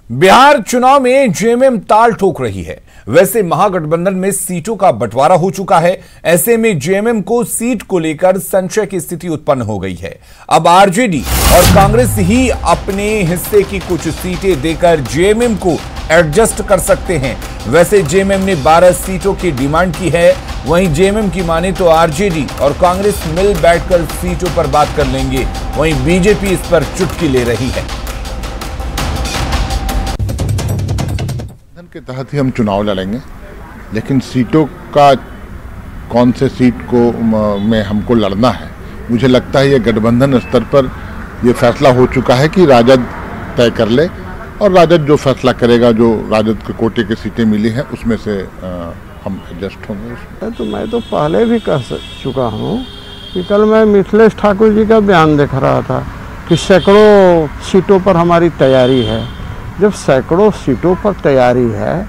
बिहार चुनाव में जेएमएम ताल ठोक रही है। वैसे महागठबंधन में सीटों का बंटवारा हो चुका है। ऐसे में जेएमएम को सीट को लेकर संशय की स्थिति उत्पन्न हो गई है। अब आरजेडी और कांग्रेस ही अपने हिस्से की कुछ सीटें देकर जेएमएम को एडजस्ट कर सकते हैं। वैसे जेएमएम ने 12 सीटों की डिमांड की है। वहीं जेएमएम की माने तो आरजेडी और कांग्रेस मिल बैठकर सीटों पर बात कर लेंगे। वहीं बीजेपी इस पर चुटकी ले रही है। के तहत ही हम चुनाव लड़ेंगे, लेकिन सीटों का कौन से सीट को में हमको लड़ना है, मुझे लगता है ये गठबंधन स्तर पर ये फैसला हो चुका है कि राजद तय कर ले और राजद जो फैसला करेगा, जो राजद के कोटे की सीटें मिली हैं उसमें से हम एडजस्ट होंगे। तो मैं तो पहले भी कह चुका हूँ कि कल मैं मिथिलेश ठाकुर जी का बयान देख रहा था कि सैकड़ों सीटों पर हमारी तैयारी है। जब सैकड़ों सीटों पर तैयारी है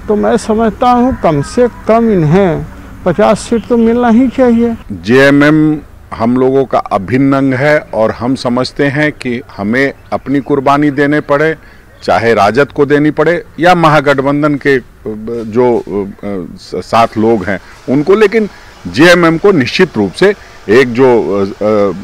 तो मैं समझता हूँ कम से कम इन्हें 50 सीट तो मिलना ही चाहिए। जेएमएम हम लोगों का अभिन्न अंग है और हम समझते हैं कि हमें अपनी कुर्बानी देने पड़े, चाहे राजद को देनी पड़े या महागठबंधन के जो साथ लोग हैं उनको, लेकिन जेएमएम को निश्चित रूप से एक जो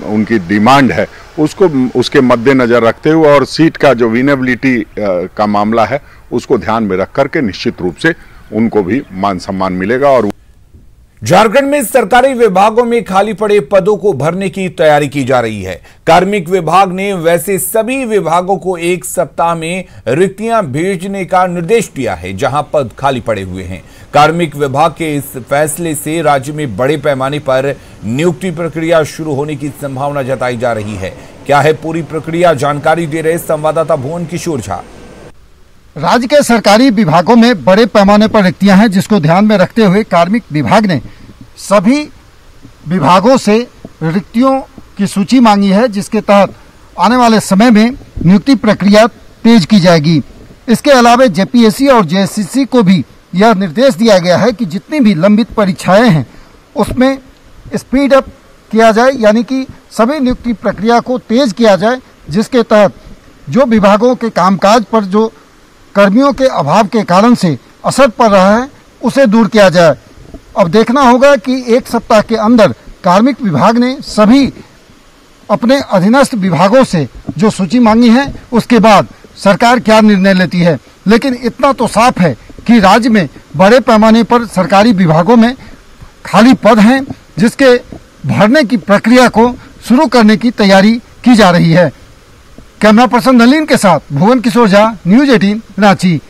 उनकी डिमांड है उसको उसके मद्देनजर रखते हुए और सीट का जो विनेबिलिटी का मामला है उसको ध्यान में रख करके निश्चित रूप से उनको भी मान सम्मान मिलेगा। और झारखंड में सरकारी विभागों में खाली पड़े पदों को भरने की तैयारी की जा रही है। कार्मिक विभाग ने वैसे सभी विभागों को 1 सप्ताह में रिक्तियां भेजने का निर्देश दिया है, जहां पद खाली पड़े हुए हैं। कार्मिक विभाग के इस फैसले से राज्य में बड़े पैमाने पर नियुक्ति प्रक्रिया शुरू होने की संभावना जताई जा रही है। क्या है पूरी प्रक्रिया, जानकारी दे रहे संवाददाता भुवन किशोर झा। राज्य के सरकारी विभागों में बड़े पैमाने पर रिक्तियां हैं, जिसको ध्यान में रखते हुए कार्मिक विभाग ने सभी विभागों से रिक्तियों की सूची मांगी है, जिसके तहत आने वाले समय में नियुक्ति प्रक्रिया तेज की जाएगी। इसके अलावा जेपीएससी और जेएससीसी को भी यह निर्देश दिया गया है कि जितनी भी लंबित परीक्षाएं हैं उसमें स्पीड अप किया जाए, यानी कि सभी नियुक्ति प्रक्रिया को तेज किया जाए, जिसके तहत जो विभागों के कामकाज पर जो कर्मियों के अभाव के कारण से असर पड़ रहा है उसे दूर किया जाए। अब देखना होगा कि 1 सप्ताह के अंदर कार्मिक विभाग ने सभी अपने अधीनस्थ विभागों से जो सूची मांगी है उसके बाद सरकार क्या निर्णय लेती है। लेकिन इतना तो साफ है कि राज्य में बड़े पैमाने पर सरकारी विभागों में खाली पद हैं, जिसके भरने की प्रक्रिया को शुरू करने की तैयारी की जा रही है। कैमरा पर्सन नलिन के साथ भुवन किशोर झा, न्यूज़ 18 रांची।